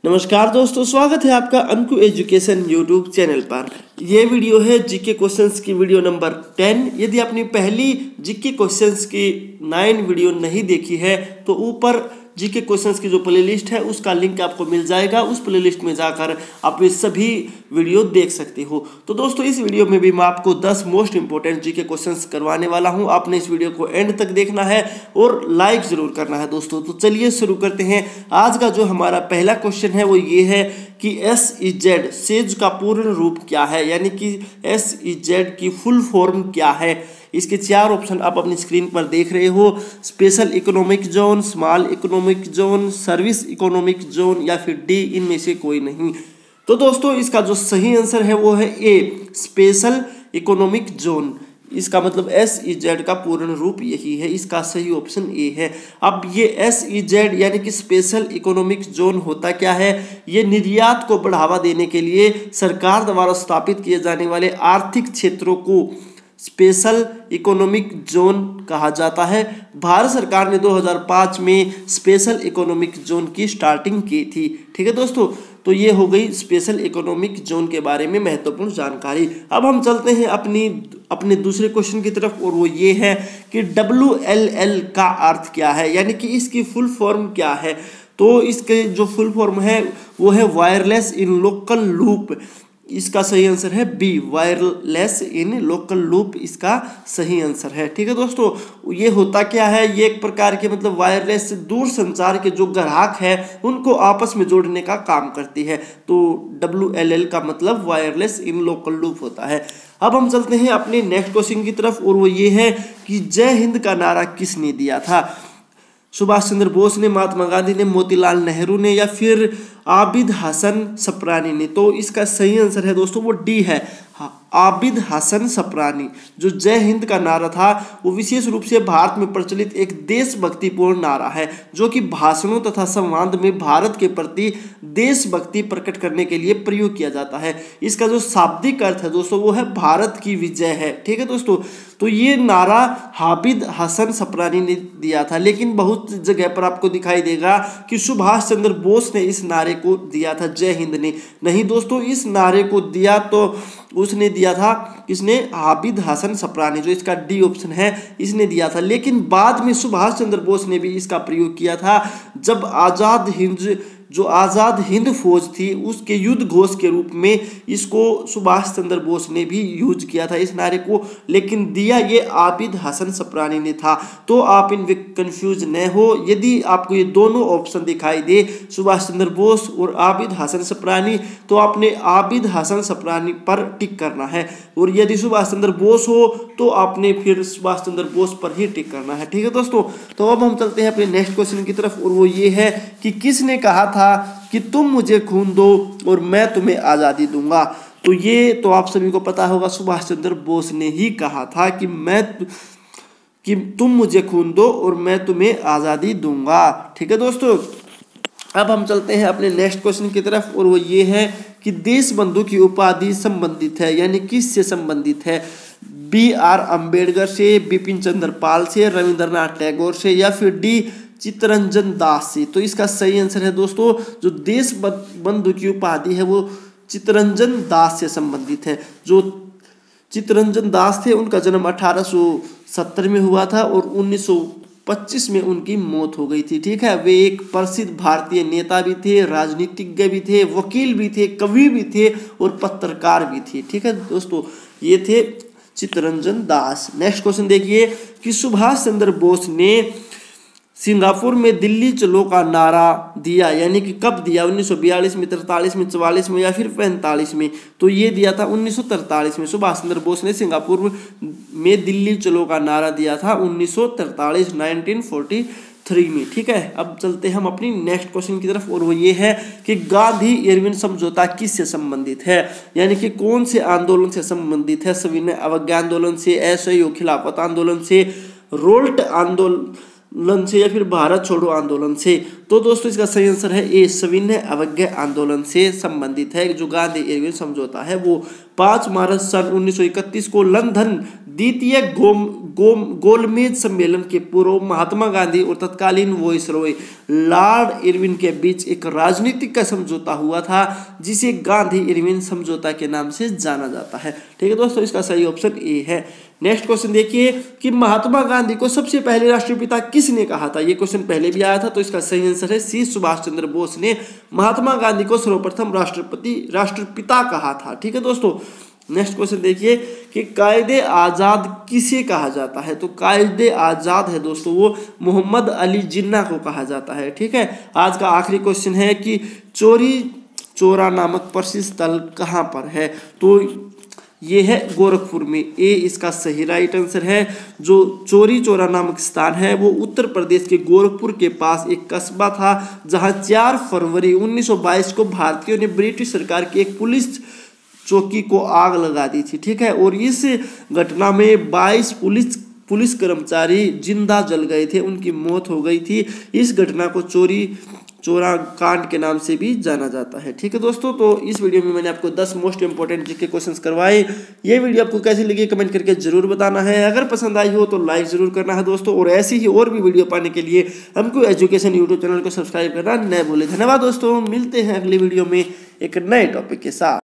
नमस्कार दोस्तों, स्वागत है आपका अंकु एजुकेशन यूट्यूब चैनल पर। ये वीडियो है जीके क्वेश्चंस की वीडियो नंबर 10। यदि आपने पहली जीके क्वेश्चंस की 9 वीडियो नहीं देखी है तो ऊपर जीके क्वेश्चंस की जो प्लेलिस्ट है उसका लिंक आपको मिल जाएगा। उस प्लेलिस्ट में जाकर आप ये सभी वीडियो देख सकते हो। तो दोस्तों, इस वीडियो में भी मैं आपको 10 मोस्ट इंपोर्टेंट जीके क्वेश्चंस करवाने वाला हूं। आपने इस वीडियो को एंड तक देखना है और लाइक जरूर करना है दोस्तों। तो चलिए शुरू करते हैं। आज का जो हमारा पहला क्वेश्चन है वो ये है कि SEZ सेज का पूर्ण रूप क्या है, यानी कि SEZ की फुल फॉर्म क्या है। इसके 4 ऑप्शन आप अपनी स्क्रीन पर देख रहे हो। Special economic zone, small economic zone, service economic zone या फिर डी, इनमें से कोई नहीं। तो दोस्तों, इसका जो सही आंसर है वो है ए, स्पेशल इकोनॉमिक जोन। इसका मतलब SEZ का पूर्ण रूप यही है। इसका सही ऑप्शन ए है। अब ये SEZ यानी कि स्पेशल इकोनॉमिक जोन होता क्या है? ये निर्यात को बढ़ावा देने के लिए सरकार द्वारा स्थापित किए जाने वाले आर्थिक क्षेत्रों को स्पेशल इकोनॉमिक जोन कहा जाता है। भारत सरकार ने 2005 में स्पेशल इकोनॉमिक जोन की स्टार्टिंग की थी। ठीक है दोस्तों, तो ये हो गई स्पेशल इकोनॉमिक जोन के बारे में महत्वपूर्ण जानकारी। अब हम चलते हैं अपने दूसरे क्वेश्चन की तरफ, और वो ये है कि WLL का अर्थ क्या है, यानी कि इसकी फुल फॉर्म क्या है। तो इसके जो फुल फॉर्म है वो है वायरलेस इन लोकल लूप। इसका सही आंसर है B, wireless in local loop इसका सही आंसर है। ठीक है दोस्तों, ये होता क्या है? ये एक प्रकार के मतलब वायरलेस दूर संचार के जो ग्राहक है उनको आपस में जोड़ने का काम करती है। तो WLL का मतलब वायरलेस इन लोकल लूप होता है। अब हम चलते हैं अपने नेक्स्ट क्वेश्चन की तरफ, और वो ये है कि जय हिंद का नारा किसने दिया था? सुभाष चंद्र बोस ने, महात्मा गांधी ने, मोतीलाल नेहरू ने या फिर आबिद हसन सप्रानी ने। तो इसका सही आंसर है दोस्तों वो डी है, आबिद हसन सप्रानी। जो जय हिंद का नारा था वो विशेष रूप से भारत में प्रचलित एक देशभक्तिपूर्ण नारा है, जो कि भाषणों तथा संवाद में भारत के प्रति देशभक्ति प्रकट करने के लिए प्रयोग किया जाता है। इसका जो शाब्दिक अर्थ है दोस्तों वो है भारत की विजय है। ठीक है दोस्तों, तो ये नारा आबिद हसन सप्रानी ने दिया था, लेकिन बहुत जगह पर आपको दिखाई देगा कि सुभाष चंद्र बोस ने इस नारे को दिया था, जय हिंद ने नहीं दोस्तों। इस नारे को दिया तो उसने दिया था किसने? आबिद हसन सप्रानी, जो इसका डी ऑप्शन है, इसने दिया था। लेकिन बाद में सुभाष चंद्र बोस ने भी इसका प्रयोग किया था, जब आज़ाद हिंद फौज थी उसके युद्ध घोष के रूप में इसको सुभाष चंद्र बोस ने भी यूज किया था इस नारे को, लेकिन दिया ये आबिद हसन सप्रानी ने था। तो आप इन कंफ्यूज न हो। यदि आपको ये दोनों ऑप्शन दिखाई दे, सुभाष चंद्र बोस और आबिद हसन सप्रानी, तो आपने आबिद हसन सप्रानी पर टिक करना है, और यदि सुभाष चंद्र बोस हो तो आपने फिर सुभाष चंद्र बोस पर ही टिक करना है। ठीक है दोस्तों, तो अब हम चलते हैं अपने नेक्स्ट क्वेश्चन की तरफ, और वो ये है कि किसने कहा था कि तुम मुझे खून दो और मैं तुम्हें आज़ादी दूंगा। तो ये तो आप सभी को पता होगा, सुभाष चंद्र बोस ने ही कहा था कि तुम मुझे खून दो और मैं तुम्हें आज़ादी दूंगा। ठीक है दोस्तों, अब हम चलते हैं अपने नेक्स्ट क्वेश्चन की तरफ, और वो ये है कि देश बंधु की उपाधि संबंधित है, यानी किससे संबंधित है? BR अम्बेडकर से, बिपिन चंद्र पाल से, रविंद्रनाथ टैगोर से या फिर डी, चित्तरंजन दास से। तो इसका सही आंसर है दोस्तों, जो देश बंधु की उपाधि है वो चित्तरंजन दास से संबंधित है। जो चित्तरंजन दास थे उनका जन्म 1870 में हुआ था और 1925 में उनकी मौत हो गई थी। ठीक है, वे एक प्रसिद्ध भारतीय नेता भी थे, राजनीतिज्ञ भी थे, वकील भी थे, कवि भी थे और पत्रकार भी थे। ठीक है दोस्तों, ये थे चित्तरंजन दास। नेक्स्ट क्वेश्चन देखिए कि सुभाष चंद्र बोस ने सिंगापुर में दिल्ली चलो का नारा दिया, यानी कि कब दिया? 1942 में, 43 में, 44 में या फिर 45 में? तो ये दिया था 1943 में। सुभाष चंद्र बोस ने सिंगापुर में दिल्ली चलो का नारा दिया था 1943 में। ठीक है, अब चलते हैं हम अपनी नेक्स्ट क्वेश्चन की तरफ, और वो ये है कि गांधी इरविन समझौता किससे संबंधित है, यानी कि कौन से आंदोलन से संबंधित है? सविनय अवज्ञा आंदोलन से, असहयोग खिलाफत आंदोलन से, रोल्ट आंदोलन से या फिर भारत छोड़ो आंदोलन से? तो दोस्तों, इसका सही आंसर है ए, सविनय अवज्ञा आंदोलन से संबंधित है। जो गांधी इरविन समझौता है वो 5 मार्च सन 1931 को लंदन द्वितीय गोलमेज सम्मेलन के पूर्व महात्मा गांधी और तत्कालीन वाइसरॉय लॉर्ड इरविन के बीच एक राजनीतिक का समझौता हुआ था, जिसे गांधी इरविन समझौता के नाम से जाना जाता है। ठीक है दोस्तों, इसका सही ऑप्शन ए है। नेक्स्ट क्वेश्चन देखिए कि महात्मा गांधी को सबसे पहले राष्ट्रपिता किसने कहा था। ये क्वेश्चन पहले भी आया था, तो इसका सही आंसर है सी सुभाष चंद्र बोस ने महात्मा गांधी को सर्वप्रथम राष्ट्रपिता कहा था। ठीक है दोस्तों, नेक्स्ट क्वेश्चन देखिए कि कायदे आजाद किसे कहा जाता है। तो कायदे आजाद है दोस्तों वो मोहम्मद अली जिन्ना को कहा जाता है। ठीक है, आज का आखिरी क्वेश्चन है कि चोरी चौरा नामक प्रसिद्ध स्थल कहाँ पर है। तो ये है गोरखपुर में, ए इसका सही राइट आंसर है। जो चोरी चौरा नामक स्थान है वो उत्तर प्रदेश के गोरखपुर के पास एक कस्बा था, जहां 4 फरवरी 1922 को भारतीयों ने ब्रिटिश सरकार की एक पुलिस चौकी को आग लगा दी थी। ठीक है, और इस घटना में 22 पुलिस कर्मचारी जिंदा जल गए थे, उनकी मौत हो गई थी। इस घटना को चोरी चौरा कांड के नाम से भी जाना जाता है। ठीक है दोस्तों, तो इस वीडियो में मैंने आपको 10 मोस्ट इंपोर्टेंट जीके क्वेश्चंस करवाए। ये वीडियो आपको कैसी लगी कमेंट करके जरूर बताना है। अगर पसंद आई हो तो लाइक जरूर करना है दोस्तों, और ऐसी ही और भी वीडियो पाने के लिए हमको एजुकेशन यूट्यूब चैनल को सब्सक्राइब करना न भूलें। धन्यवाद दोस्तों, मिलते हैं अगली वीडियो में एक नए टॉपिक के साथ।